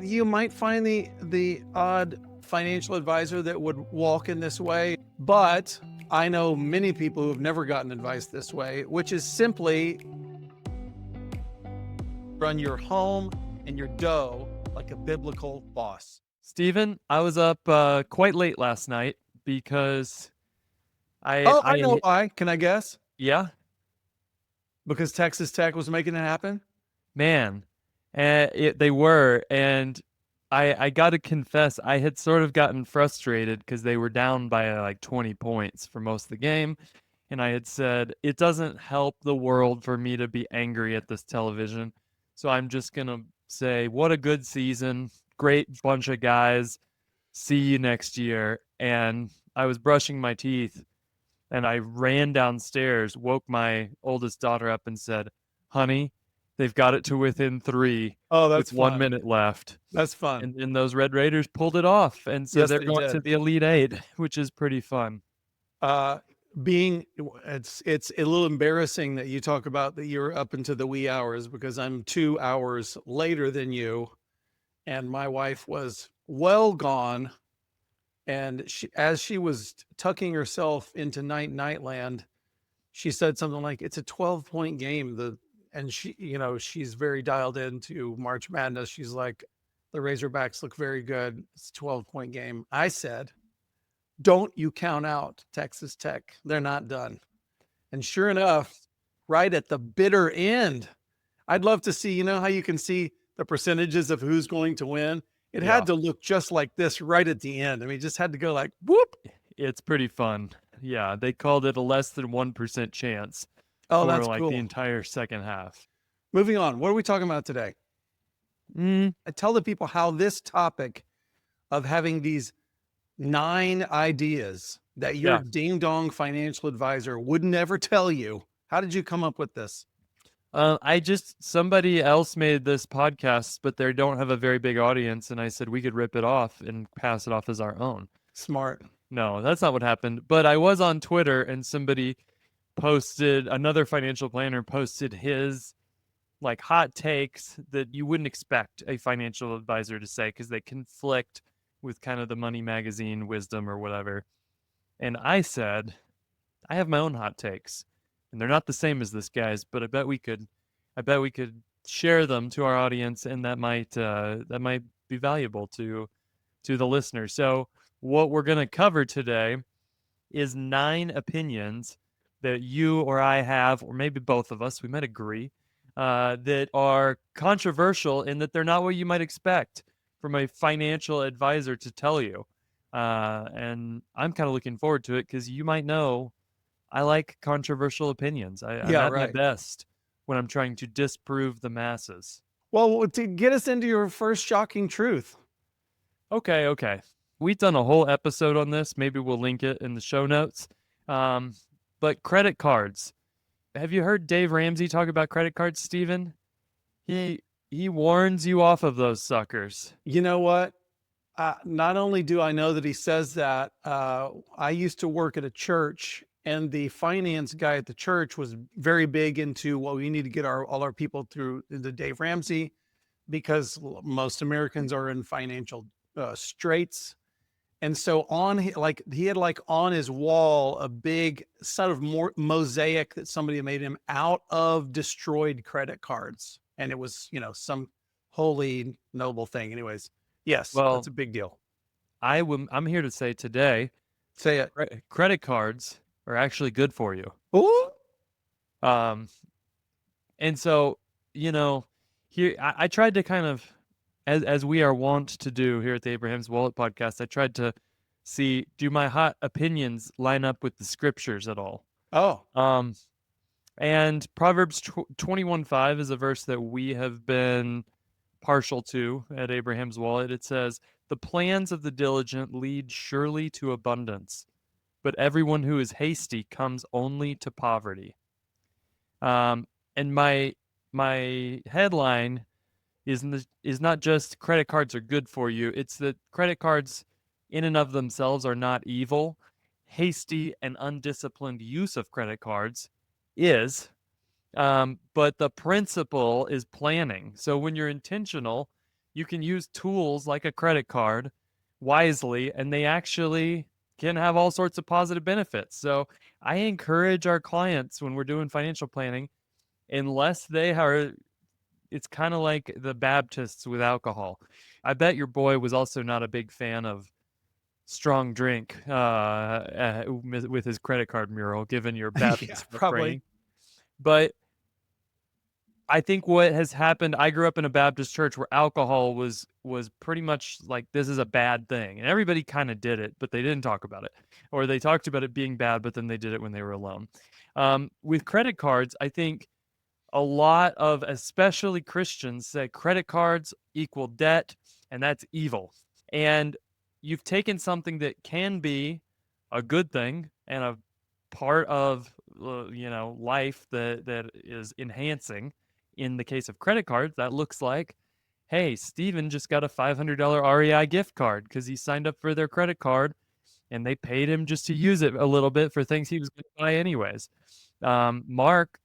You might find the odd financial advisor that would walk in this way, but I know many people who have never gotten advice this way, which is simply run your home and your dough like a biblical boss. Steven, I was up quite late last night because I, Oh, I know I, why. Can I guess? yeah, Because Texas Tech was making it happen? man, they were, and I got to confess, I had sort of gotten frustrated because they were down by like 20 points for most of the game, and I had said it doesn't help the world for me to be angry at this television, so I'm just gonna say what a good season, great bunch of guys, see you next year, and I was brushing my teeth and I ran downstairs, woke my oldest daughter up, and said, "Honey, they've got it to within 3 Oh, that's with 1 fun. minute left." That's fun. And those Red Raiders pulled it off, and so Yes, they're they going to did. the Elite Eight, which is pretty fun. Uh, being it's a little embarrassing that you talk about that you're up into the wee hours because I'm 2 hours later than you, and my wife was well gone. And as she was tucking herself into nightland, she said something like, "It's a 12-point game." And she's very dialed into March Madness. She's like, "The Razorbacks look very good. It's a 12-point game." I said, "Don't you count out Texas Tech. They're not done." And sure enough, right at the bitter end, I'd love to see, how you can see the percentages of who's going to win. It Yeah, had to look just like this right at the end. I mean, it just had to go like whoop. it's pretty fun. Yeah, they called it a less than 1% chance Oh, for that's like the cool. entire second half. Moving on. What are we talking about today? Mm, I tell the people how this topic of having these 9 ideas that your yeah. ding dong financial advisor would never tell you. How did you come up with this? Somebody else made this podcast, but they don't have a very big audience, and I said we could rip it off and pass it off as our own. Smart. No, that's not what happened. But I was on Twitter, and somebody posted, another financial planner posted his like hot takes that you wouldn't expect a financial advisor to say because they conflict with kind of the money magazine wisdom or whatever. And I said, I have my own hot takes, and they're not the same as this guy's, but I bet we could share them to our audience, and that might be valuable to the listener. So what we're gonna cover today is 9 opinions that you or I have, or maybe both of us, we might agree, that are controversial in that they're not what you might expect from a financial advisor to tell you. And I'm kind of looking forward to it because you might know I like controversial opinions. I'm Yeah, at my right. best when I'm trying to disprove the masses. Well, to get us into your first shocking truth. Okay, okay. We've done a whole episode on this. Maybe we'll link it in the show notes. Um, but credit cards. Have you heard Dave Ramsey talk about credit cards, Steven? He warns you off of those suckers. You know what? Not only do I know that he says that, I used to work at a church, and the finance guy at the church was very big into, well, we need to get all our people through the Dave Ramsey because most Americans are in financial straits. And so like he had like on his wall a big sort of more mosaic that somebody made him out of destroyed credit cards, and it was some holy noble thing. Anyways, yes, that's Well, a big deal. I'm here to say today, Say it. credit cards are actually good for you. Ooh. Um, and so, you know, here I tried to kind of, as we are wont to do here at the Abraham's Wallet podcast, I tried to see, do my hot opinions line up with the scriptures at all? Oh, Um, and Proverbs 21:5 is a verse that we have been partial to at Abraham's Wallet. It says, "The plans of the diligent lead surely to abundance, but everyone who is hasty comes only to poverty." And my headline is not just credit cards are good for you. It's that credit cards in and of themselves are not evil. Hasty and undisciplined use of credit cards is. But the principle is planning. So when you're intentional, you can use tools like a credit card wisely, and they actually can have all sorts of positive benefits. So I encourage our clients when we're doing financial planning, unless they are, it's kind of like the Baptists with alcohol. I bet your boy was also not a big fan of strong drink with his credit card mural, given your Yeah, Baptist probably. upbringing. But I think what has happened, I grew up in a Baptist church where alcohol was pretty much like this is a bad thing. And everybody kind of did it, but they didn't talk about it. Or they talked about it being bad, but then they did it when they were alone. With credit cards, I think a lot of especially Christians say credit cards equal debt, and that's evil. And you've taken something that can be a good thing and a part of life that is enhancing. In the case of credit cards, that looks like, hey, Steven just got a $500 REI gift card because he signed up for their credit card and they paid him just to use it a little bit for things he was going to buy anyways. Mark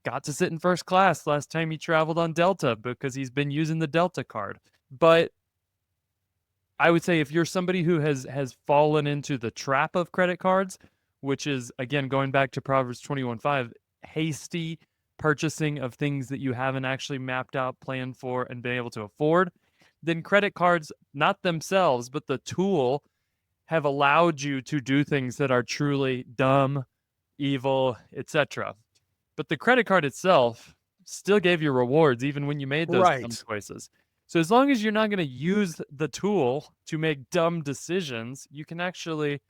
got to sit in first class last time he traveled on Delta because he's been using the Delta card. But I would say if you're somebody who has fallen into the trap of credit cards, which is again going back to Proverbs 21:5, hasty purchasing of things that you haven't actually mapped out, planned for, and been able to afford, then credit cards, not themselves, but the tool, have allowed you to do things that are truly dumb, evil, etc. But the credit card itself still gave you rewards even when you made those dumb Right. choices. So as long as you're not going to use the tool to make dumb decisions, you can actually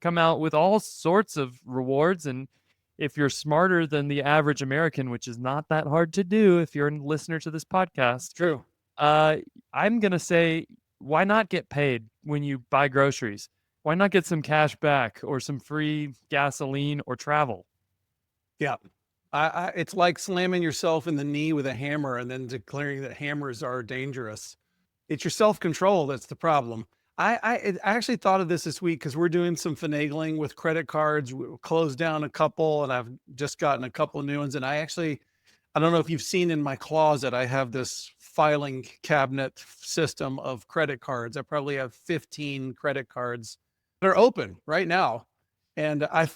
come out with all sorts of rewards. And if you're smarter than the average American, which is not that hard to do if you're a listener to this podcast, True. uh, I'm going to say, why not get paid when you buy groceries? Why not get some cash back or some free gasoline or travel? Yeah. It's like slamming yourself in the knee with a hammer and then declaring that hammers are dangerous. It's your self-control that's the problem. I actually thought of this week because we're doing some finagling with credit cards. We closed down a couple, and I've just gotten a couple of new ones. And I don't know if you've seen in my closet, I have this filing cabinet system of credit cards. I probably have 15 credit cards that are open right now. And I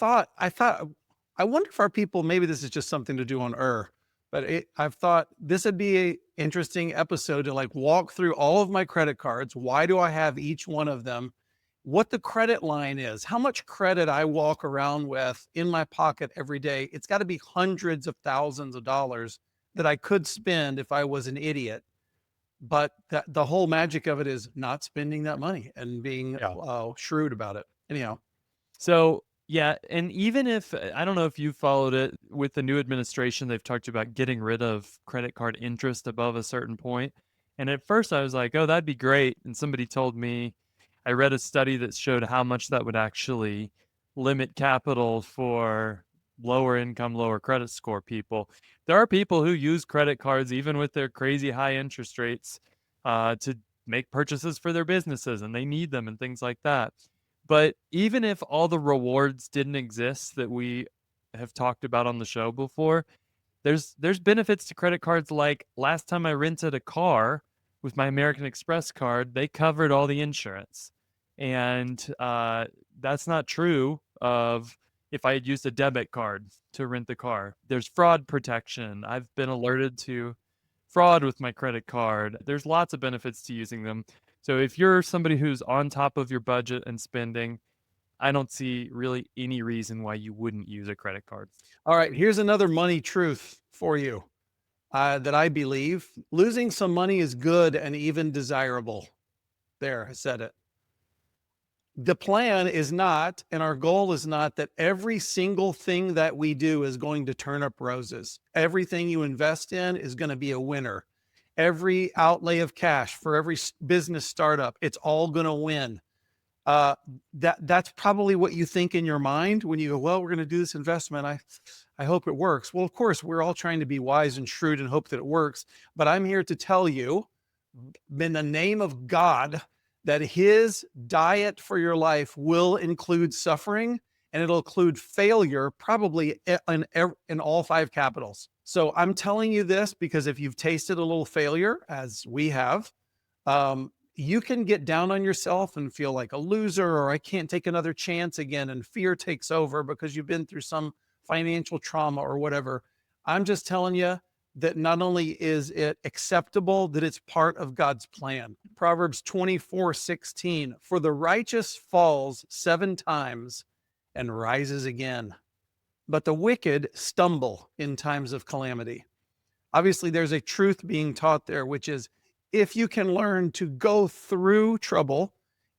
wonder if our people, maybe this is just something to do on but I've thought this would be a interesting episode to like walk through all of my credit cards. Why do I have each one of them? What the credit line is, how much credit I walk around with in my pocket every day. It's got to be hundreds of thousands of dollars that I could spend if I was an idiot. But the whole magic of it is not spending that money and being Yeah. shrewd about it. Anyhow, So, yeah, and even if I don't know if you followed it with the new administration, they've talked about getting rid of credit card interest above a certain point. And at first I was like, oh, that'd be great. And somebody told me, I read a study that showed how much that would actually limit capital for lower income, lower credit score people. There are people who use credit cards, even with their crazy high interest rates, to make purchases for their businesses, and they need them and things like that. But even if all the rewards didn't exist that we have talked about on the show before, there's benefits to credit cards. Like last time I rented a car with my American Express card, they covered all the insurance, and that's not true of if I had used a debit card to rent the car. There's fraud protection. I've been alerted to fraud with my credit card. There's lots of benefits to using them. So if you're somebody who's on top of your budget and spending, I don't see really any reason why you wouldn't use a credit card. all right, here's another money truth for you that I believe losing some money is good and even desirable. There, I said it. The plan is not, and our goal is not that every single thing that we do is going to turn up roses. Everything you invest in is going to be a winner. Every outlay of cash for every business startup, it's all going to win. Uh, that's probably what you think in your mind when you go, well, we're going to do this investment. I hope it works. Well, of course, we're all trying to be wise and shrewd and hope that it works. But I'm here to tell you, in the name of God, that his diet for your life will include suffering and it'll include failure, probably in all five capitals. So I'm telling you this because if you've tasted a little failure, as we have, You can get down on yourself and feel like a loser, or I can't take another chance again. And fear takes over because you've been through some financial trauma or whatever. I'm just telling you that not only is it acceptable, that it's part of God's plan. Proverbs 24:16, for the righteous falls 7 times and rises again, but the wicked stumble in times of calamity. Obviously, there's a truth being taught there, which is if you can learn to go through trouble,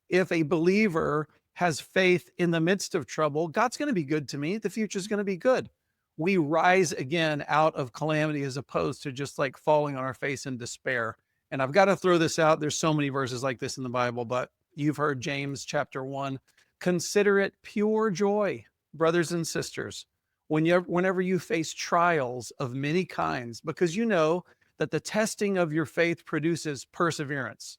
if a believer has faith in the midst of trouble, God's going to be good to me. The future is going to be good. We rise again out of calamity as opposed to just like falling on our face in despair. And I've got to throw this out. There's so many verses like this in the Bible, but you've heard James chapter 1. Consider it pure joy, brothers and sisters, whenever you face trials of many kinds, because you know that the testing of your faith produces perseverance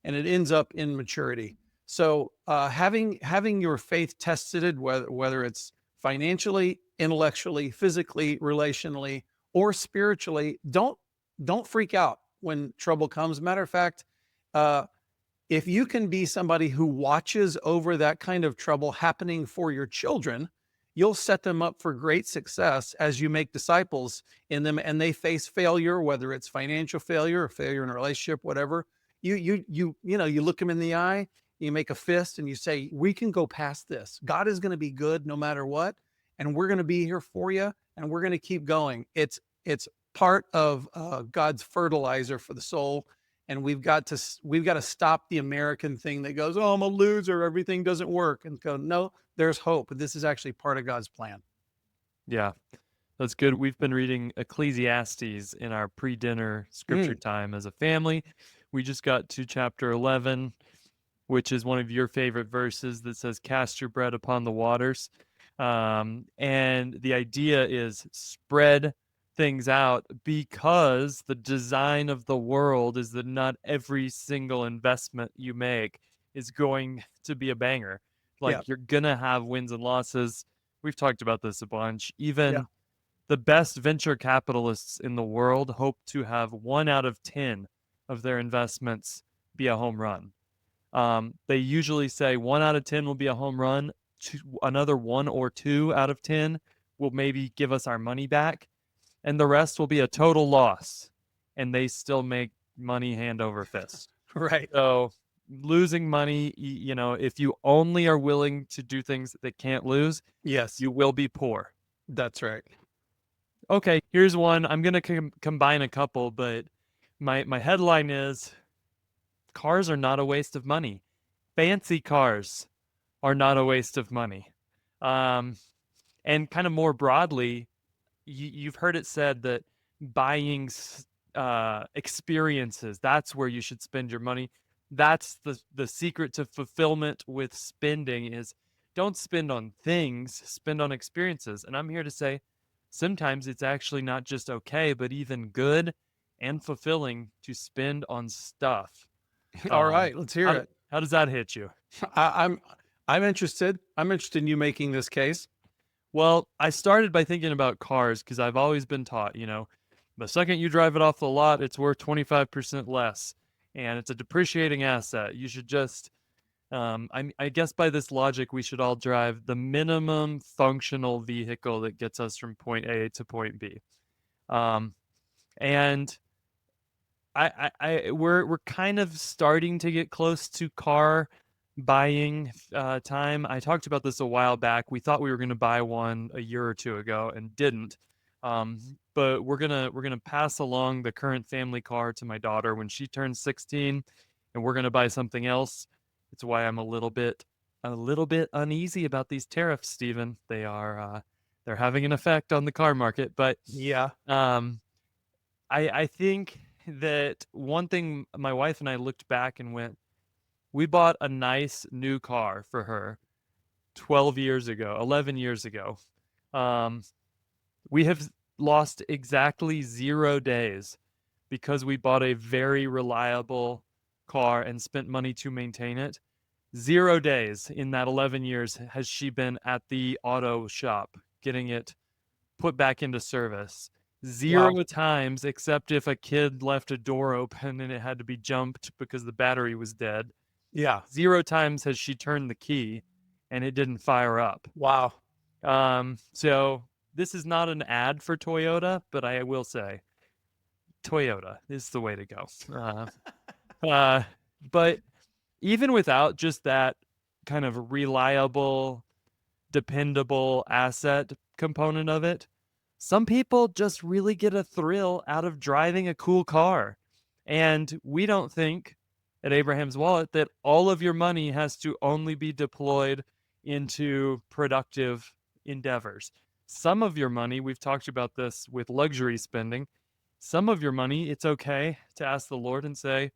and it ends up in maturity. So having your faith tested, whether it's financially, intellectually, physically, relationally, or spiritually, don't freak out when trouble comes. Matter of fact, uh, if you can be somebody who watches over that kind of trouble happening for your children, you'll set them up for great success as you make disciples in them and they face failure, whether it's financial failure or failure in a relationship, whatever. You look them in the eye, you make a fist and you say, we can go past this. God is going to be good no matter what. And we're going to be here for you and we're going to keep going. It's part of God's fertilizer for the soul. And we've got to stop the American thing that goes, oh, I'm a loser, everything doesn't work, and go, no, there's hope. This is actually part of God's plan. Yeah, that's good. We've been reading Ecclesiastes in our pre-dinner scripture Mm, time as a family. We just got to chapter 11, which is one of your favorite verses that says, cast your bread upon the waters. And the idea is spread things out because the design of the world is that not every single investment you make is going to be a banger. yeah, Like you're going to have wins and losses. We've talked about this a bunch. yeah, Even the best venture capitalists in the world hope to have 1 out of 10 of their investments be a home run. They usually say 1 out of 10 will be a home run. Another 1 or 2 out of 10 will maybe give us our money back, and the rest will be a total loss. And they still make money hand over fist. right. So losing money, if you only are willing to do things that can't lose, Yes, you will be poor. that's right. Okay, here's one. I'm gonna combine a couple, but my headline is cars are not a waste of money. Fancy cars are not a waste of money. Um, and kind of more broadly, you've heard it said that buying experiences, that's where you should spend your money. That's the secret to fulfillment with spending is don't spend on things, spend on experiences. And I'm here to say sometimes it's actually not just okay, but even good and fulfilling to spend on stuff. All Um, right, let's hear how, it. how does that hit you? I'm interested. I'm interested in you making this case. Well, I started by thinking about cars because I've always been taught, the second you drive it off the lot, it's worth 25% less. And it's a depreciating asset. You should just, I guess by this logic, we should all drive the minimum functional vehicle that gets us from point A to point B. Um, and we're kind of starting to get close to car buying time. I talked about this a while back. We thought we were going to buy one a year or two ago and didn't. But we're gonna pass along the current family car to my daughter when she turns 16, and we're gonna buy something else. It's why I'm a little bit uneasy about these tariffs, Stephen. They're having an effect on the car market, but Yeah. um, I think that one thing my wife and I looked back and went, we bought a nice new car for her 12 years ago, 11 years ago. Um, we have lost exactly 0 days because we bought a very reliable car and spent money to maintain it. 0 days in that 11 years has she been at the auto shop getting it put back into service. Wow. 0 times, except if a kid left a door open and it had to be jumped because the battery was dead. Yeah. 0 times has she turned the key and it didn't fire up. Wow. So this is not an ad for Toyota, but I will say Toyota is the way to go. Uh, but even without just that kind of reliable, dependable asset component of it, some people just really get a thrill out of driving a cool car. And we don't think at Abraham's Wallet that all of your money has to only be deployed into productive endeavors. Some of your money, we've talked about this with luxury spending, some of your money, it's okay to ask the Lord and say,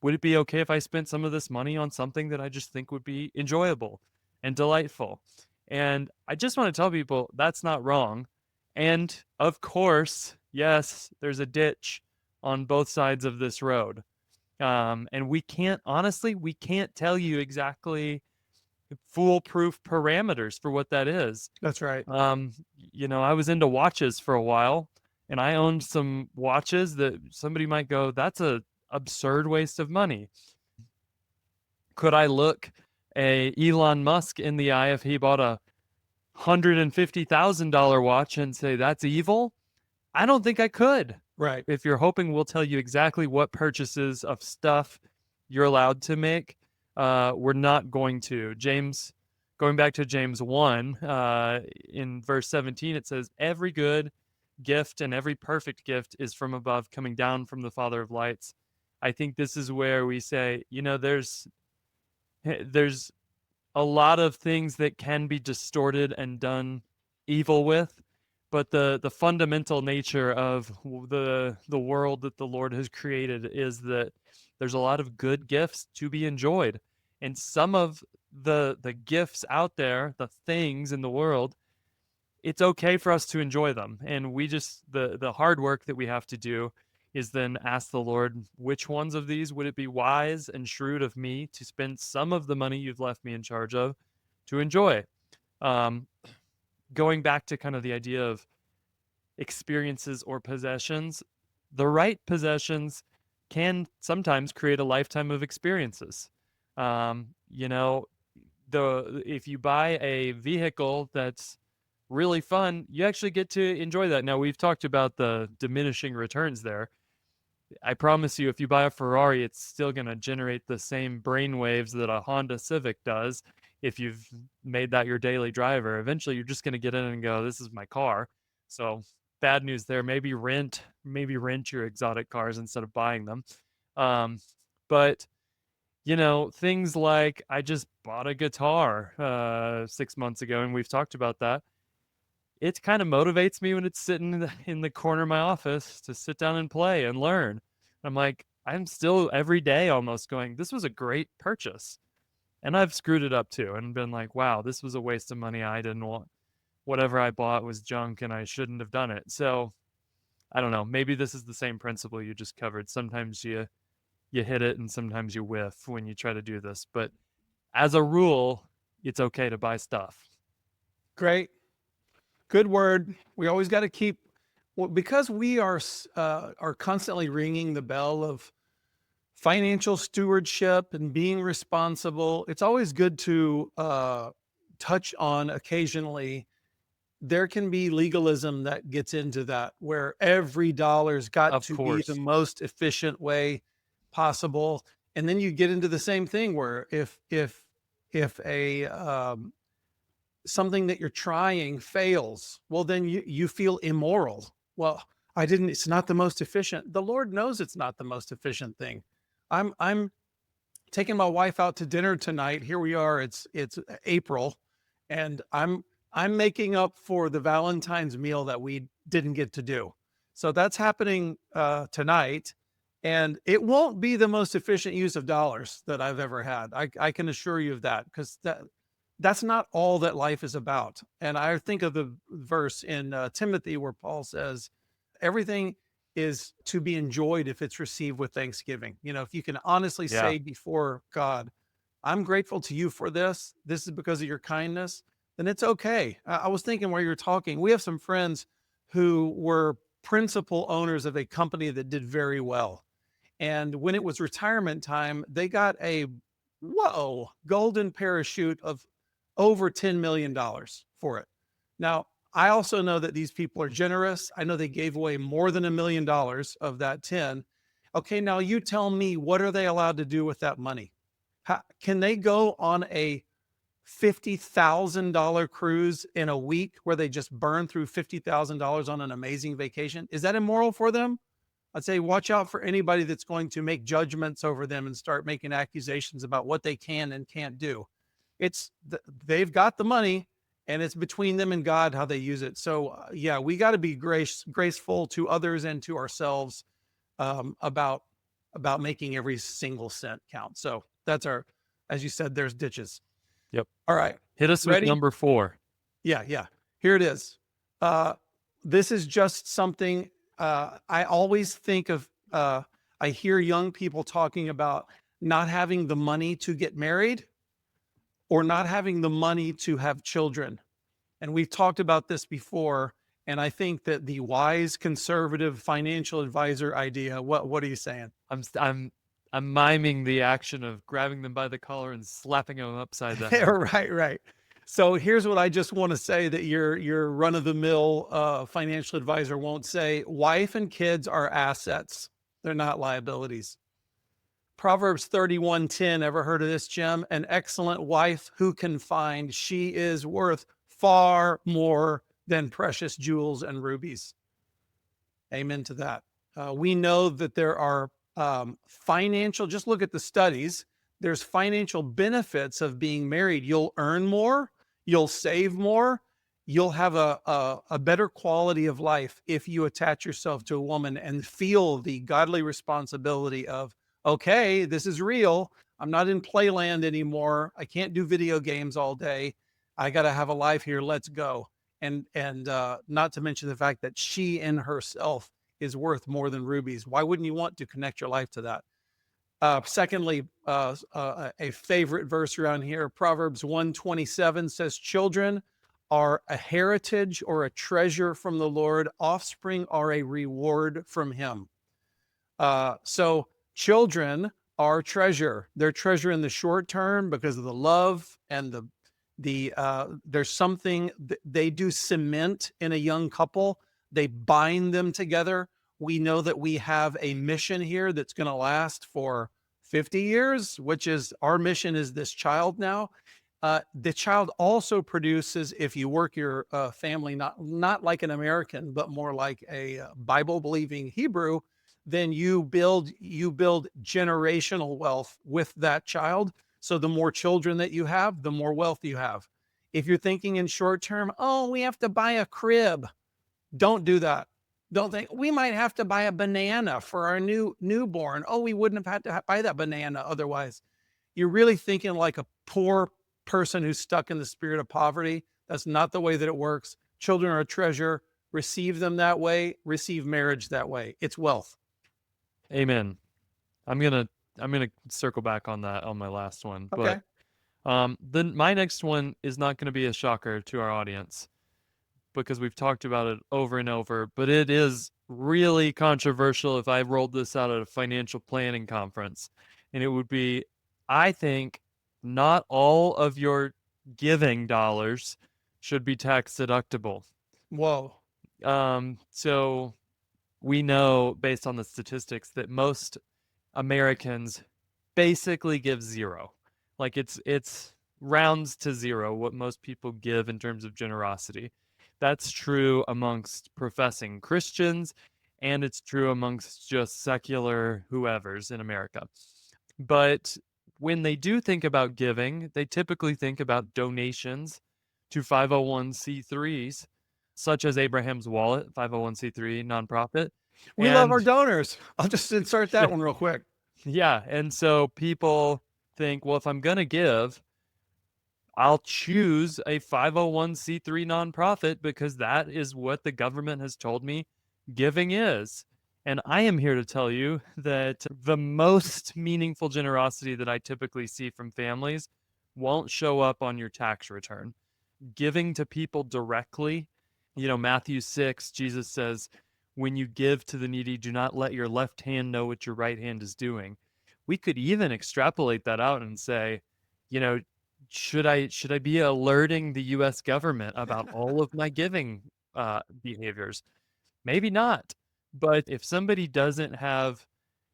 would it be okay if I spent some of this money on something that I just think would be enjoyable and delightful? And I just want to tell people that's not wrong. And of course, yes, there's a ditch on both sides of this road. And we can't, honestly, we can't tell you exactly foolproof parameters for what that is. That's right. I was into watches for a while and I owned some watches that somebody might go, that's a absurd waste of money. Could I look a Elon Musk in the eye if he bought a $150,000 watch and say that's evil? I don't think I could. Right. If you're hoping we'll tell you exactly what purchases of stuff you're allowed to make, we're not going to. James, going back to James 1, in verse 17, it says, every good gift and every perfect gift is from above, coming down from the Father of lights. I think this is where we say, there's a lot of things that can be distorted and done evil with, but the fundamental nature of the world that the Lord has created is that there's a lot of good gifts to be enjoyed, and some of the gifts out there, the things in the world, it's okay for us to enjoy them, and we just the hard work that we have to do is then ask the Lord, which ones of these would it be wise and shrewd of me to spend some of the money you've left me in charge of to enjoy? Um, Going back to kind of the idea of experiences or possessions, the right possessions can sometimes create a lifetime of experiences. Um, you know, if you buy a vehicle that's really fun, you actually get to enjoy that. Now, we've talked about the diminishing returns there. I promise you, if you buy a Ferrari, it's still going to generate the same brain waves that a Honda Civic does. If you've made that your daily driver, eventually you're just going to get in and go, "This is my car." So bad news there. Maybe rent your exotic cars instead of buying them. Um, but things like I just bought a guitar 6 months ago, and we've talked about that. It kind of motivates me when it's sitting in the corner of my office to sit down and play and learn. I'm like, I'm still every day almost going, this was a great purchase. And I've screwed it up too and been like, wow, this was a waste of money. I didn't want whatever I bought was junk and I shouldn't have done it. So I don't know. Maybe this is the same principle you just covered. Sometimes you hit it and sometimes you whiff when you try to do this. But as a rule, it's okay to buy stuff. Great. Good word. We always got to keep, well, because we are constantly ringing the bell of financial stewardship and being responsible. It's always good to touch on occasionally. There can be legalism that gets into that, where every dollar's got Of to be the course. most efficient way possible, and then you get into the same thing where if a something that you're trying fails, well, then you feel immoral. Well, I didn't. It's not the most efficient. The Lord knows it's not the most efficient thing. I'm taking my wife out to dinner tonight. Here we are. It's April, and I'm making up for the Valentine's meal that we didn't get to do. So that's happening tonight, and it won't be the most efficient use of dollars that I've ever had. I can assure you of that, because that's not all that life is about. And I think of the verse in Timothy where Paul says, everything is to be enjoyed if it's received with thanksgiving. If you can honestly Yeah. say before God, I'm grateful to you for this. This is because of your kindness. Then it's okay. I was thinking while you're talking, we have some friends who were principal owners of a company that did very well. And when it was retirement time, they got a golden parachute of over $10 million for it. Now, I also know that these people are generous. I know they gave away more than $1 million of that 10. Okay, now you tell me, what are they allowed to do with that money? Can they go on a $50,000 cruise in a week where they just burn through $50,000 on an amazing vacation? Is that immoral for them? I'd say watch out for anybody that's going to make judgments over them and start making accusations about what they can and can't do. They've got the money, and it's between them and God how they use it. So yeah, we got to be graceful to others and to ourselves, about making every single cent count. So that's our, as you said, there's ditches. Yep. All right, Hit us with ready? number 4. Yeah. Here it is. This is just something I always think of. I hear young people talking about not having the money to get married or not having the money to have children. And we've talked about this before. And I think that the wise conservative financial advisor idea, what are you saying? I'm miming the action of grabbing them by the collar and slapping them upside the head. Right. So here's what I just want to say that your run-of-the-mill financial advisor won't say. Wife and kids are assets. They're not liabilities. Proverbs 31:10. Ever heard of this, Jim? An excellent wife who can find? She is worth far more than precious jewels and rubies. Amen to that. We know that there are financial, just look at the studies. There's financial benefits of being married. You'll earn more, you'll save more, you'll have a better quality of life if you attach yourself to a woman and feel the godly responsibility of, okay, this is real. I'm not in playland anymore. I can't do video games all day. I got to have a life here. Let's go. And not to mention the fact that she in herself is worth more than rubies. Why wouldn't you want to connect your life to that? Secondly, a favorite verse around here, Proverbs 1:27 says, children are a heritage or a treasure from the Lord. Offspring are a reward from him. So children are treasure. They're treasure in the short term because of the love and there's something they do cement in a young couple. They bind them together. We know that we have a mission here that's going to last for 50 years, which is our mission is this child now. The child also produces, if you work your family, not like an American, but more like a Bible believing Hebrew, then you build generational wealth with that child. So the more children that you have, the more wealth you have. If you're thinking in short term, oh, we have to buy a crib. Don't do that. Don't think we might have to buy a banana for our newborn. Oh, we wouldn't have had to buy that banana otherwise. You're really thinking like a poor person who's stuck in the spirit of poverty. That's not the way that it works. Children are a treasure. Receive them that way. Receive marriage that way. It's wealth. Amen. I'm gonna circle back on that on my last one. Okay. But then my next one is not going to be a shocker to our audience because we've talked about it over and over, but it is really controversial if I rolled this out at a financial planning conference. And it would be, I think not all of your giving dollars should be tax deductible. Whoa. So we know based on the statistics that most Americans basically give zero. Like it's rounds to zero what most people give in terms of generosity. That's true amongst professing Christians, and it's true amongst just secular whoever's in America. But when they do think about giving, they typically think about donations to 501c3s, such as Abraham's Wallet, 501c3 nonprofit. We love And our donors. I'll just insert that one real quick. yeah, and so people think, well, if I'm going to give, I'll choose a 501c3 nonprofit because that is what the government has told me giving is. And I am here to tell you that the most meaningful generosity that I typically see from families won't show up on your tax return. Giving to people directly, Matthew 6, Jesus says, when you give to the needy, do not let your left hand know what your right hand is doing. We could even extrapolate that out and say, you know, should I be alerting the US government about all of my giving behaviors? Maybe not. But if somebody doesn't have,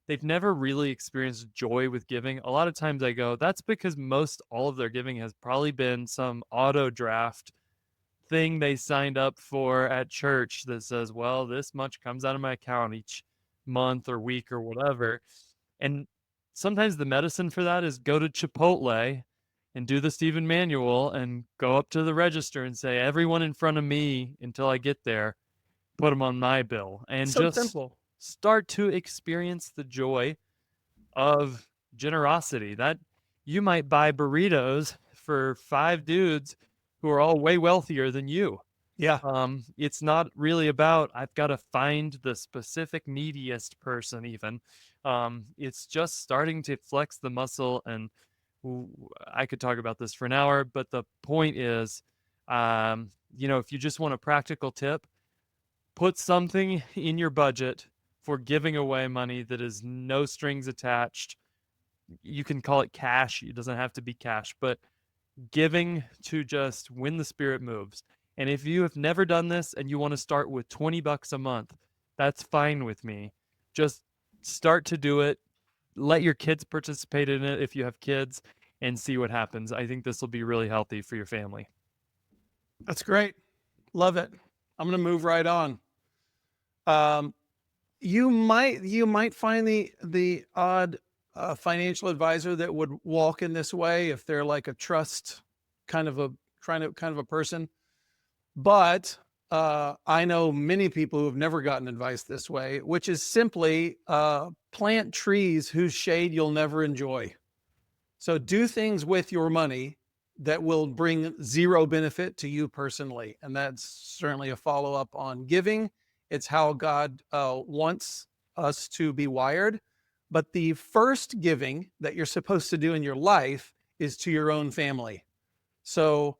they've never really experienced joy with giving, a lot of times I go, that's because most all of their giving has probably been some auto draft thing they signed up for at church that says, well, this much comes out of my account each month or week or whatever. And sometimes the medicine for that is go to Chipotle and do the Stephen Manual and go up to the register and say, everyone in front of me until I get there, put them on my bill, and So just simple. start to experience the joy of generosity. That you might buy burritos for 5 dudes who are all way wealthier than you. Yeah. It's not really about I've got to find the specific neediest person even. It's just starting to flex the muscle, and I could talk about this for an hour, but the point is, if you just want a practical tip, put something in your budget for giving away money that is no strings attached. You can call it cash. It doesn't have to be cash, but giving to just when the spirit moves. And if you have never done this and you want to start with $20 a month, that's fine with me. Just start to do it. Let your kids participate in it if you have kids and see what happens. I think this will be really healthy for your family. That's great. Love it. I'm going to move right on. Um, you might find the odd financial advisor that would walk in this way if they're like a trust kind of a person. But I know many people who have never gotten advice this way, which is simply plant trees whose shade you'll never enjoy. So do things with your money that will bring zero benefit to you personally. And that's certainly a follow up on giving. It's how God wants us to be wired. But the first giving that you're supposed to do in your life is to your own family. So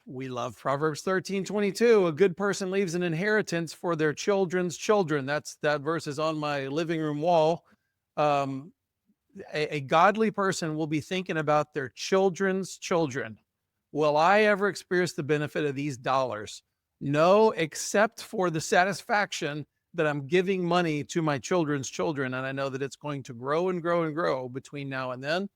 we love Proverbs 13:22. A good person leaves an inheritance for their children's children. That verse is on my living room wall. Um, a godly person will be thinking about their children's children. Will I ever experience the benefit of these dollars? No, except for the satisfaction that I'm giving money to my children's children. And I know that it's going to grow and grow and grow between now and then.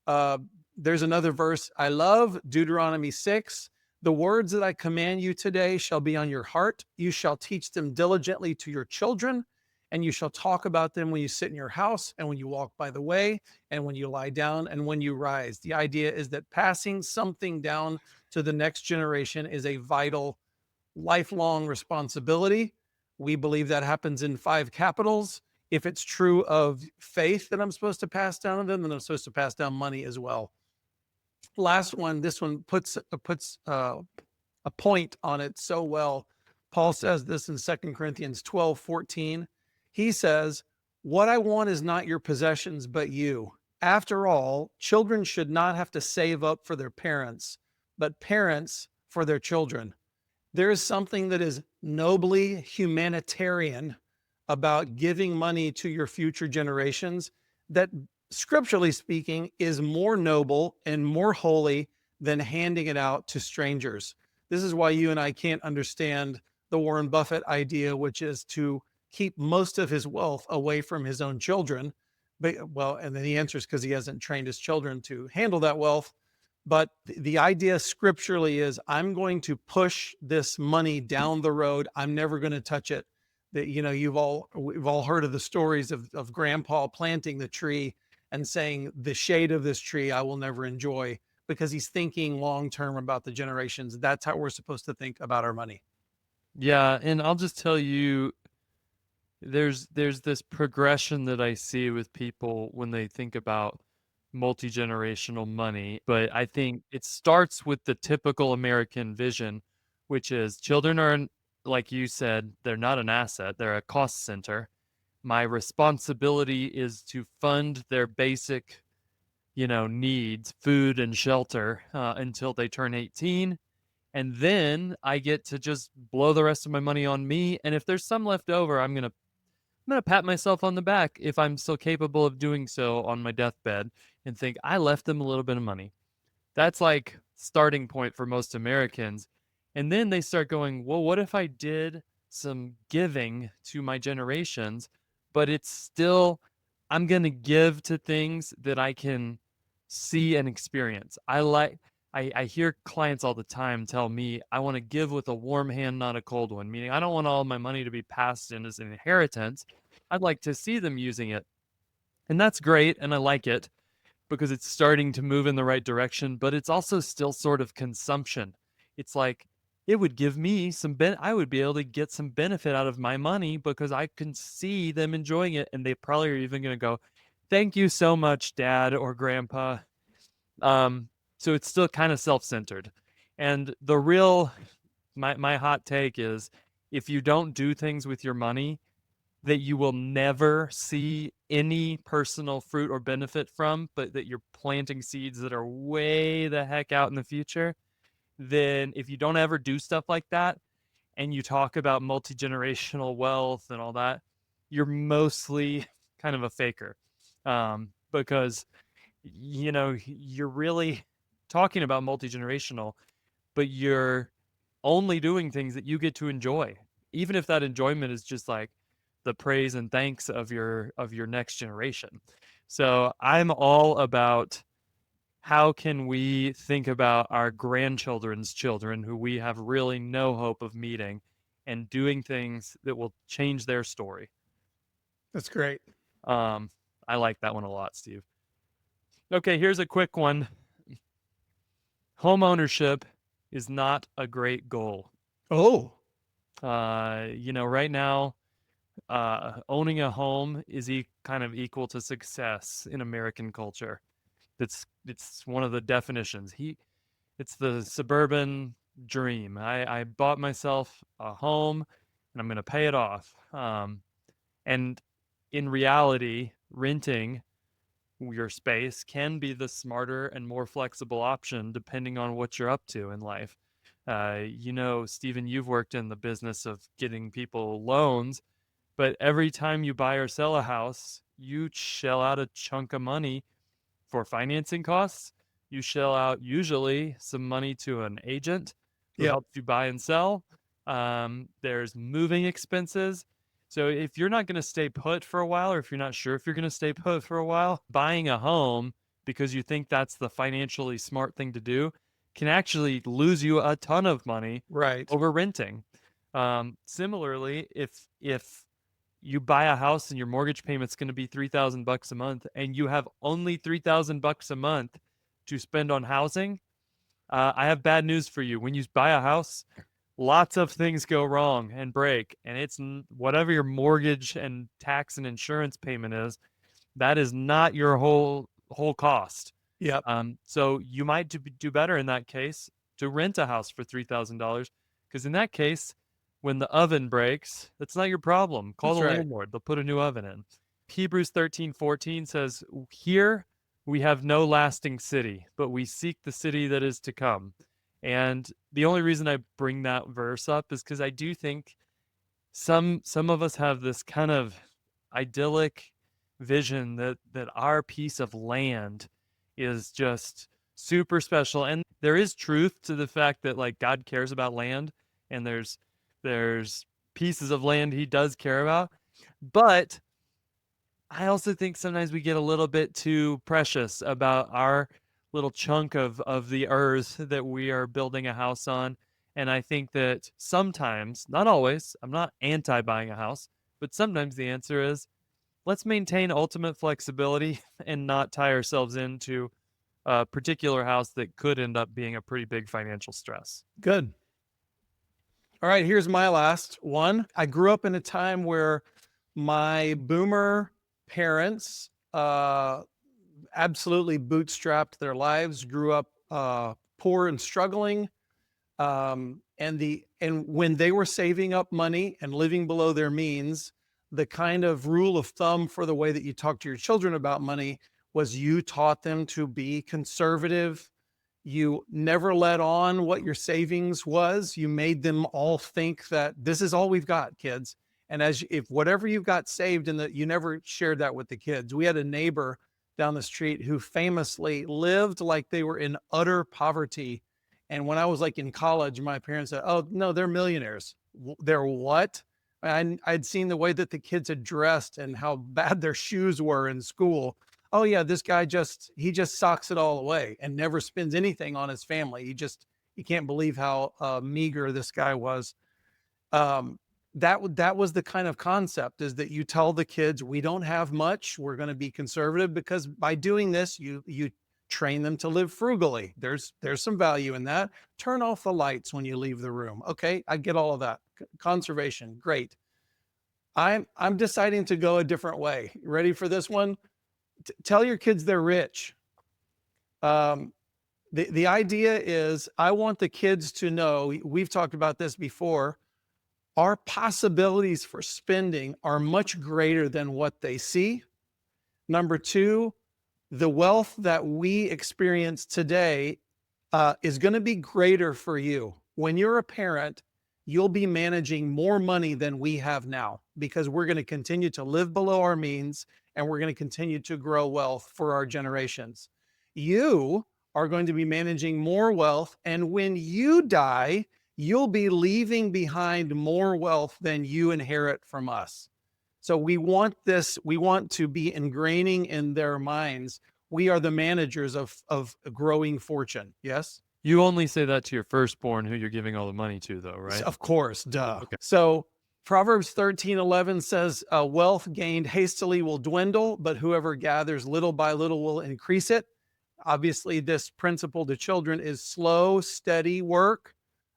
Uh, there's another verse I love, Deuteronomy 6. The words that I command you today shall be on your heart. You shall teach them diligently to your children, and you shall talk about them when you sit in your house and when you walk by the way and when you lie down and when you rise. The idea is that passing something down to the next generation is a vital, lifelong responsibility. We believe that happens in 5 capitals. If it's true of faith that I'm supposed to pass down to them, then I'm supposed to pass down money as well. Last one, this one puts a point on it so well. Paul says this in 2 Corinthians 12:14. He says, what I want is not your possessions, but you. After all, children should not have to save up for their parents, but parents for their children. There is something that is nobly humanitarian about giving money to your future generations that, scripturally speaking, is more noble and more holy than handing it out to strangers. This is why you and I can't understand the Warren Buffett idea, which is to keep most of his wealth away from his own children. Well, and then the answer is because he hasn't trained his children to handle that wealth. But the idea scripturally is I'm going to push this money down the road. I'm never going to touch it. That we've all heard of the stories of grandpa planting the tree and saying the shade of this tree I will never enjoy, because he's thinking long term about the generations. That's how we're supposed to think about our money. Yeah, and I'll just tell you, there's this progression that I see with people when they think about multi-generational money, but I think it starts with the typical American vision, which is children are like you said, they're not an asset, they're a cost center. My responsibility is to fund their basic, needs, food and shelter, until they turn 18, And then I get to just blow the rest of my money on me. And if there's some left over, I'm gonna pat myself on the back if I'm still capable of doing so on my deathbed and think I left them a little bit of money. That's like starting point for most Americans. And then they start going, well, what if I did some giving to my generations, but it's still, I'm going to give to things that I can see and experience. I hear clients all the time tell me, I want to give with a warm hand, not a cold one, meaning I don't want all my money to be passed in as an inheritance. I'd like to see them using it. And that's great. And I like it because it's starting to move in the right direction, but it's also still sort of consumption. It's like it would give me I would be able to get some benefit out of my money because I can see them enjoying it and they probably are even going to go, "Thank you so much, dad or grandpa." Um so it's still kind of self-centered. And the real my hot take is if you don't do things with your money that you will never see any personal fruit or benefit from, but that you're planting seeds that are way the heck out in the future, then if you don't ever do stuff like that and you talk about multi generational wealth and all that, you're mostly kind of a faker. Because, you're really talking about multi generational, but you're only doing things that you get to enjoy, even if that enjoyment is just like the praise and thanks of your next generation. So I'm all about how can we think about our grandchildren's children who we have really no hope of meeting and doing things that will change their story. That's great. um I like that one a lot, Steve. Okay, here's a quick one. Home ownership is not a great goal. Oh, Right now, owning a home is kind of equal to success in American culture. It's one of the definitions. It's the suburban dream. I bought myself a home, and I'm going to pay it off. And in reality, renting your space can be the smarter and more flexible option depending on what you're up to in life. Stephen, you've worked in the business of getting people loans, but every time you buy or sell a house, you shell out a chunk of money for financing costs. You shell out usually some money to an agent who yep. helps you buy and sell. There's moving expenses. So if you're not going to stay put for a while, or if you're not sure if you're going to stay put for a while, buying a home because you think that's the financially smart thing to do can actually lose you a ton of money Right. over renting. Similarly, if you buy a house and your mortgage payment's going to be $3,000 a month and you have only $3,000 a month to spend on housing, I have bad news for you. When you buy a house, lots of things go wrong and break, and it's whatever your mortgage and tax and insurance payment is, that is not your whole cost. Yep. So you might do better in that case to rent a house for $3,000, because in that case, when the oven breaks, that's not your problem. Call That's the right. landlord; they'll put a new oven in. Hebrews 13:14 says, "Here we have no lasting city, but we seek the city that is to come." And the only reason I bring that verse up is because I do think some of us have this kind of idyllic vision that our piece of land is just super special. And there is truth to the fact that like God cares about land, and there's pieces of land he does care about. But I also think sometimes we get a little bit too precious about our little chunk of the earth that we are building a house on. And I think that sometimes, not always, I'm not anti buying a house, but sometimes the answer is let's maintain ultimate flexibility and not tie ourselves into a particular house that could end up being a pretty big financial stress. Good. All right. Here's my last one. I grew up in a time where my boomer parents absolutely bootstrapped their lives, grew up poor and struggling. And when they were saving up money and living below their means, the kind of rule of thumb for the way that you talk to your children about money was you taught them to be conservative You never let on what your savings was. You made them all think that this is all we've got, kids. And if whatever you've got saved in the, you never shared that with the kids. We had a neighbor down the street who famously lived like they were in utter poverty. And when I was like in college, my parents said, "Oh no, they're millionaires." They're what? I'd seen the way that the kids had dressed and how bad their shoes were in school. Oh yeah, this guy just socks it all away and never spends anything on his family. You can't believe how meager this guy was. Um, that was the kind of concept, is that you tell the kids, we don't have much, we're going to be conservative, because by doing this, you train them to live frugally. There's some value in that. Turn off the lights when you leave the room. Okay, I get all of that. Conservation, great. I'm deciding to go a different way. Ready for this one? Tell your kids they're rich. Um, the idea is, I want the kids to know, we've talked about this before, our possibilities for spending are much greater than what they see. Number two, the wealth that we experience today is going to be greater for you. When you're a parent, you'll be managing more money than we have now, because we're going to continue to live below our means, and we're going to continue to grow wealth for our generations. You are going to be managing more wealth, and when you die, you'll be leaving behind more wealth than you inherit from us. So we want to be ingraining in their minds, we are the managers of a growing fortune. Yes? You only say that to your firstborn, who you're giving all the money to, though, right? Of course, duh. Okay. So Proverbs 13:11 says, wealth gained hastily will dwindle, but whoever gathers little by little will increase it. Obviously, this principle to children is slow, steady work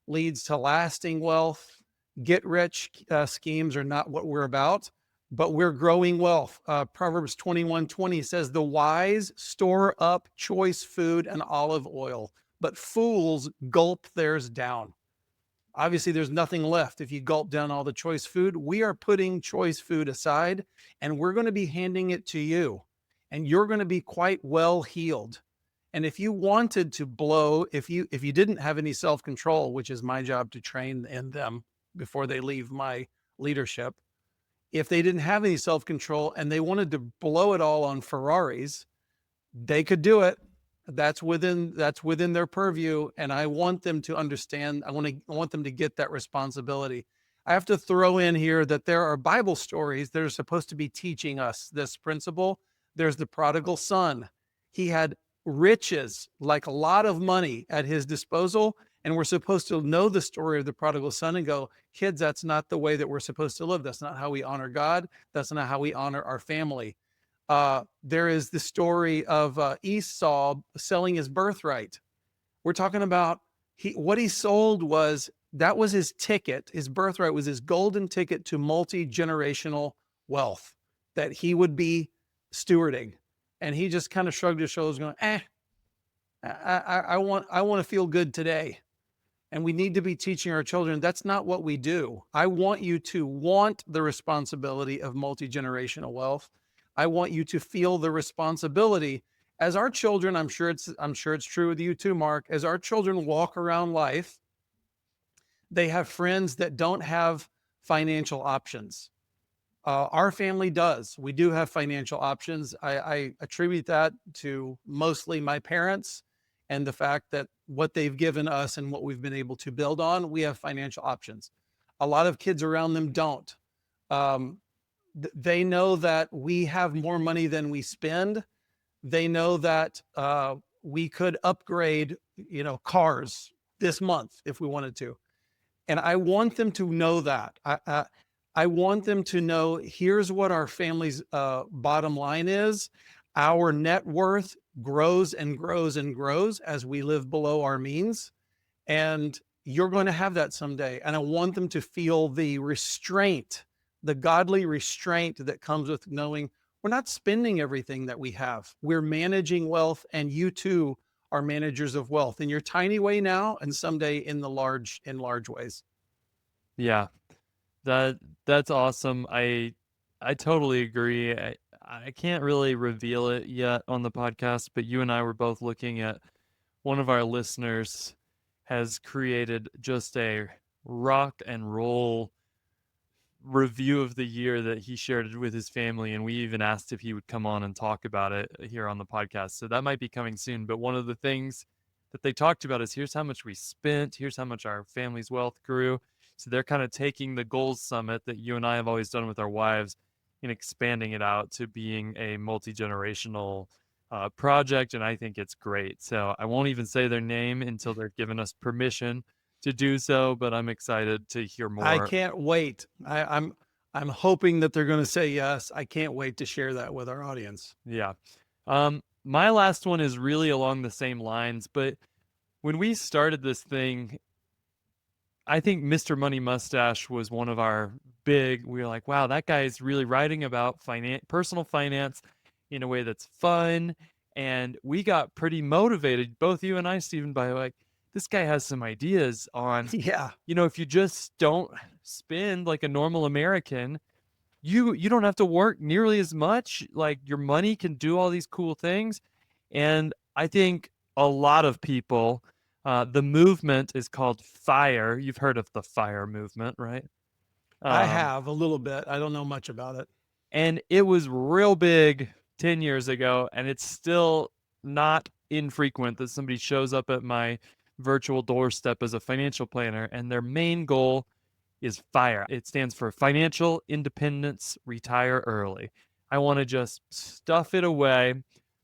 leads to lasting wealth. Get rich schemes are not what we're about, but we're growing wealth. Proverbs 21:20 says, the wise store up choice food and olive oil, but fools gulp theirs down. Obviously, there's nothing left if you gulp down all the choice food. We are putting choice food aside, and we're going to be handing it to you, and you're going to be quite well healed. And if you wanted to blow, if you didn't have any self-control, which is my job to train in them before they leave my leadership, if they didn't have any self-control and they wanted to blow it all on Ferraris, they could do it. That's within their purview, and I want them to understand. I want them to get that responsibility. I have to throw in here that there are Bible stories that are supposed to be teaching us this principle. There's the prodigal son. He had riches, like a lot of money at his disposal, and we're supposed to know the story of the prodigal son and go, kids, that's not the way that we're supposed to live. That's not how we honor God. That's not how we honor our family. There is the story of Esau selling his birthright. We're talking about what he sold that was his ticket. His birthright was his golden ticket to multi-generational wealth that he would be stewarding. And he just kind of shrugged his shoulders, going, I want to feel good today. And we need to be teaching our children that's not what we do. I want you to want the responsibility of multi-generational wealth. I want you to feel the responsibility. As our children, I'm sure it's true with you too, Mark, as our children walk around life, they have friends that don't have financial options. Our family does. We do have financial options. I attribute that to mostly my parents and the fact that what they've given us and what we've been able to build on, we have financial options. A lot of kids around them don't. They know that we have more money than we spend. They know that we could upgrade, cars this month if we wanted to. And I want them to know that. I want them to know, here's what our family's bottom line is. Our net worth grows and grows and grows as we live below our means. And you're going to have that someday. And I want them to feel the restraint, the godly restraint that comes with knowing we're not spending everything that we have. We're managing wealth, and you too are managers of wealth in your tiny way now, and someday in large ways. Yeah, that's awesome. I totally agree. I can't really reveal it yet on the podcast, but you and I were both looking at one of our listeners has created just a rock and roll review of the year that he shared with his family, and we even asked if he would come on and talk about it here on the podcast. So that might be coming soon. But one of the things that they talked about is here's how much we spent, here's how much our family's wealth grew. So they're kind of taking the goals summit that you and I have always done with our wives and expanding it out to being a multi-generational project, and I think it's great. So I won't even say their name until they're given us permission to do so, but I'm excited to hear I more. can't wait. I'm hoping that they're going to say yes. I can't wait to share that with our audience. Yeah. My last one is really along the same lines, but when we started this thing, I think Mr. Money Mustache was one of our we were like, wow, that guy is really writing about personal finance in a way that's fun. And we got pretty motivated, both you and I, Stephen, by like, this guy has some ideas on, Yeah. if you just don't spend like a normal American, you don't have to work nearly as much. Like your money can do all these cool things. And I think a lot of people, the movement is called FIRE. You've heard of the FIRE movement, right? I Um, have a little bit. I don't know much about it. and it was real big 10 years ago, and it's still not infrequent that somebody shows up at my virtual doorstep as a financial planner, and their main goal is FIRE. It stands for Financial Independence Retire Early. I want to just stuff it away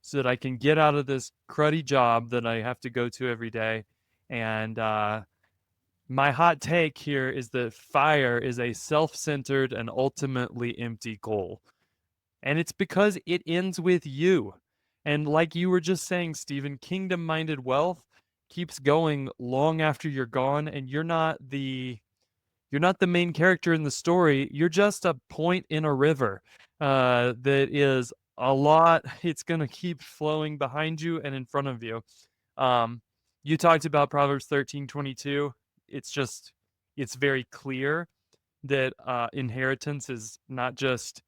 so that I can get out of this cruddy job that I have to go to every day. And my hot take here is that FIRE is a self centered and ultimately empty goal. And it's because it ends with you. And like you were just saying, Stephen, kingdom minded wealth keeps going long after you're gone, and you're not the main character in the story. You're just a point in a river that is a lot. It's going to keep flowing behind you and in front of you. Um, you talked about Proverbs 13:22. It's very clear that inheritance is not just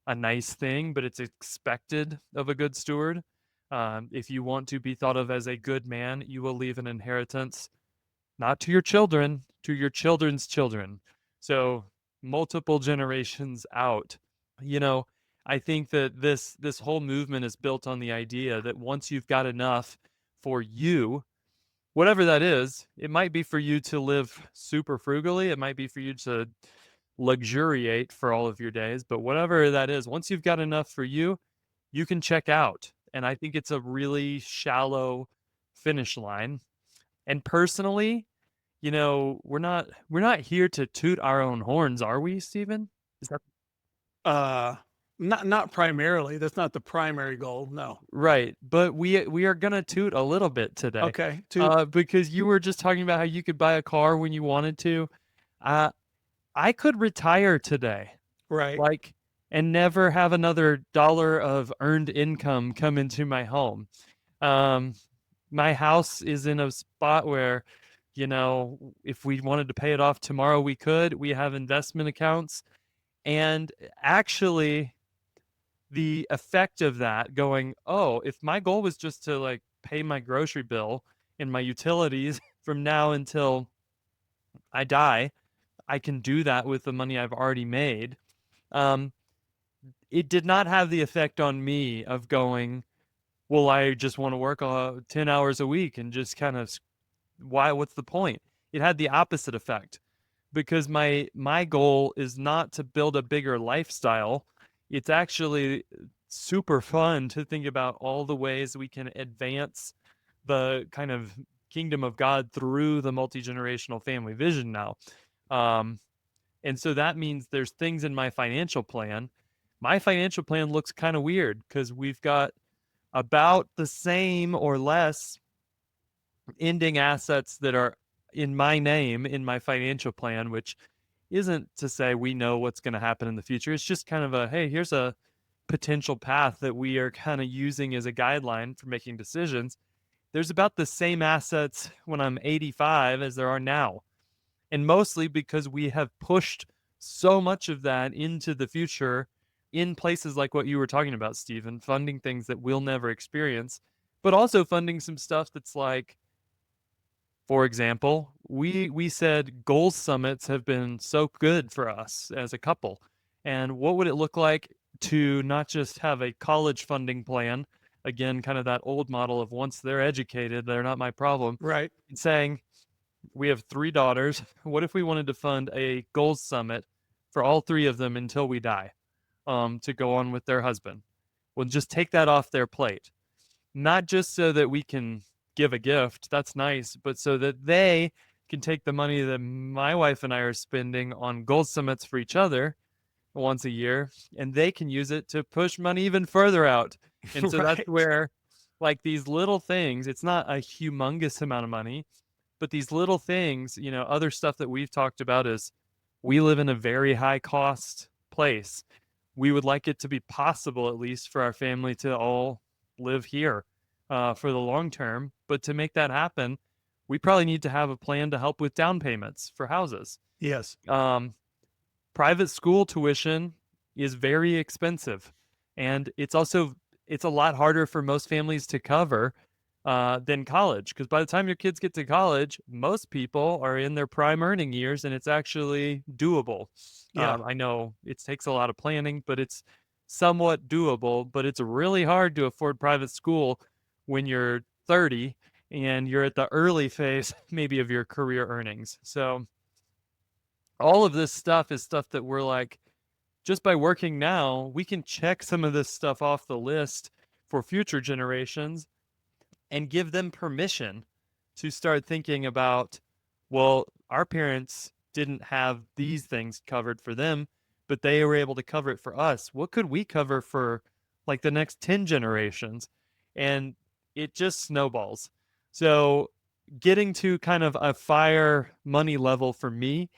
a nice thing, but it's expected of a good steward. If you want to be thought of as a good man, you will leave an inheritance not to your children, to your children's children. So multiple generations out. You know, I think that this whole movement is built on the idea that once you've got enough for you, whatever that is, it might be for you to live super frugally, it might be for you to luxuriate for all of your days, but whatever that is, once you've got enough for you, you can check out. And I think it's a really shallow finish line. And personally, we're not here to toot our own horns, are we, Stephen? Is that Uh, not primarily. That's not the primary goal. No. right? But we are gonna toot a little bit today, Okay. Two. because you were just talking about how you could buy a car when you wanted to. Uh, I could retire today, Right. like, and never have another dollar of earned income come into my home. Um, my house is in a spot where, if we wanted to pay it off tomorrow, we could. We have investment accounts. And actually, the effect of that going, oh, if my goal was just to like pay my grocery bill and my utilities from now until I die, I can do that with the money I've already made. Um, it did not have the effect on me of going, well, I just want to work 10 hours a week and just kind of what's the point? It had the opposite effect because my goal is not to build a bigger lifestyle. It's actually super fun to think about all the ways we can advance the kind of kingdom of God through the multi-generational family vision now. Um, and so that means there's things in my financial plan. My financial plan looks kind of weird because we've got about the same or less ending assets that are in my name in my financial plan, which isn't to say we know what's going to happen in the future. It's just kind of a hey, here's a potential path that we are kind of using as a guideline for making decisions. There's about the same assets when I'm 85 as there are now. And mostly because we have pushed so much of that into the future in places like what you were talking about, Stephen, funding things that we'll never experience. but also funding some stuff that's like, for example, we said goals summits have been so good for us as a couple. And what would it look like to not just have a college funding plan, again, kind of that old model of once they're educated, they're not my problem, Right. and saying, we have 3 daughters. What if we wanted to fund a goals summit for all 3 of them until we die, to go on with their husband? Well, just take that off their plate, not just so that we can give a gift, that's nice, but so that they can take the money that my wife and I are spending on gold summits for each other once a year, and they can use it to push money even further out. And so that's Right. where, like, these little things, it's not a humongous amount of money, but these little things, other stuff that we've talked about is we live in a very high cost place. We would like it to be possible, at least, for our family to all live here for the long term. But to make that happen, we probably need to have a plan to help with down payments for houses. Yes. Um, Private school tuition is very expensive, and it's a lot harder for most families to cover than college, because by the time your kids get to college, most people are in their prime earning years, and it's actually doable. Yeah. I know it takes a lot of planning, but it's somewhat doable. But it's really hard to afford private school when you're 30 and you're at the early phase maybe of your career earnings. So all of this stuff is stuff that we're like, just by working now, we can check some of this stuff off the list for future generations and give them permission to start thinking about, well, our parents didn't have these things covered for them, but they were able to cover it for us. What could we cover for like the next 10 generations? And it just snowballs. So getting to kind of a fire money level for me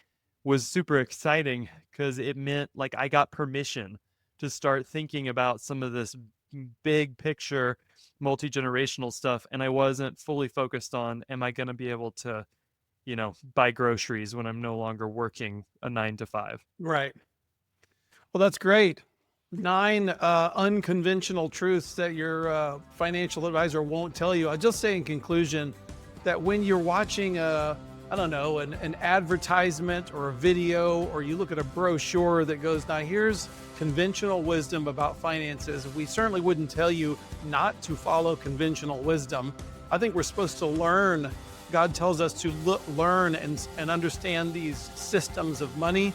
was super exciting because it meant like I got permission to start thinking about some of this big picture multi-generational stuff, and I wasn't fully focused on, am I going to be able to, buy groceries when I'm no longer working a 9 to 5. Right. Well, that's great. 9 unconventional truths that your financial advisor won't tell you. I'll just say in conclusion that when you're watching I don't know, an advertisement or a video, or you look at a brochure that goes, now here's conventional wisdom about finances, we certainly wouldn't tell you not to follow conventional wisdom. I think we're supposed to learn. God tells us to learn and understand these systems of money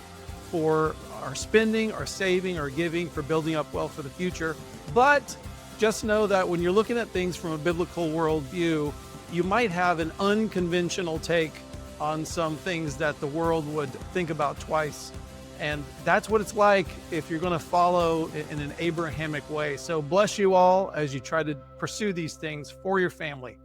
for our spending, our saving, our giving, for building up wealth for the future. But just know that when you're looking at things from a biblical worldview, you might have an unconventional take on some things that the world would think about twice. And that's what it's like if you're going to follow in an Abrahamic way. So bless you all as you try to pursue these things for your family.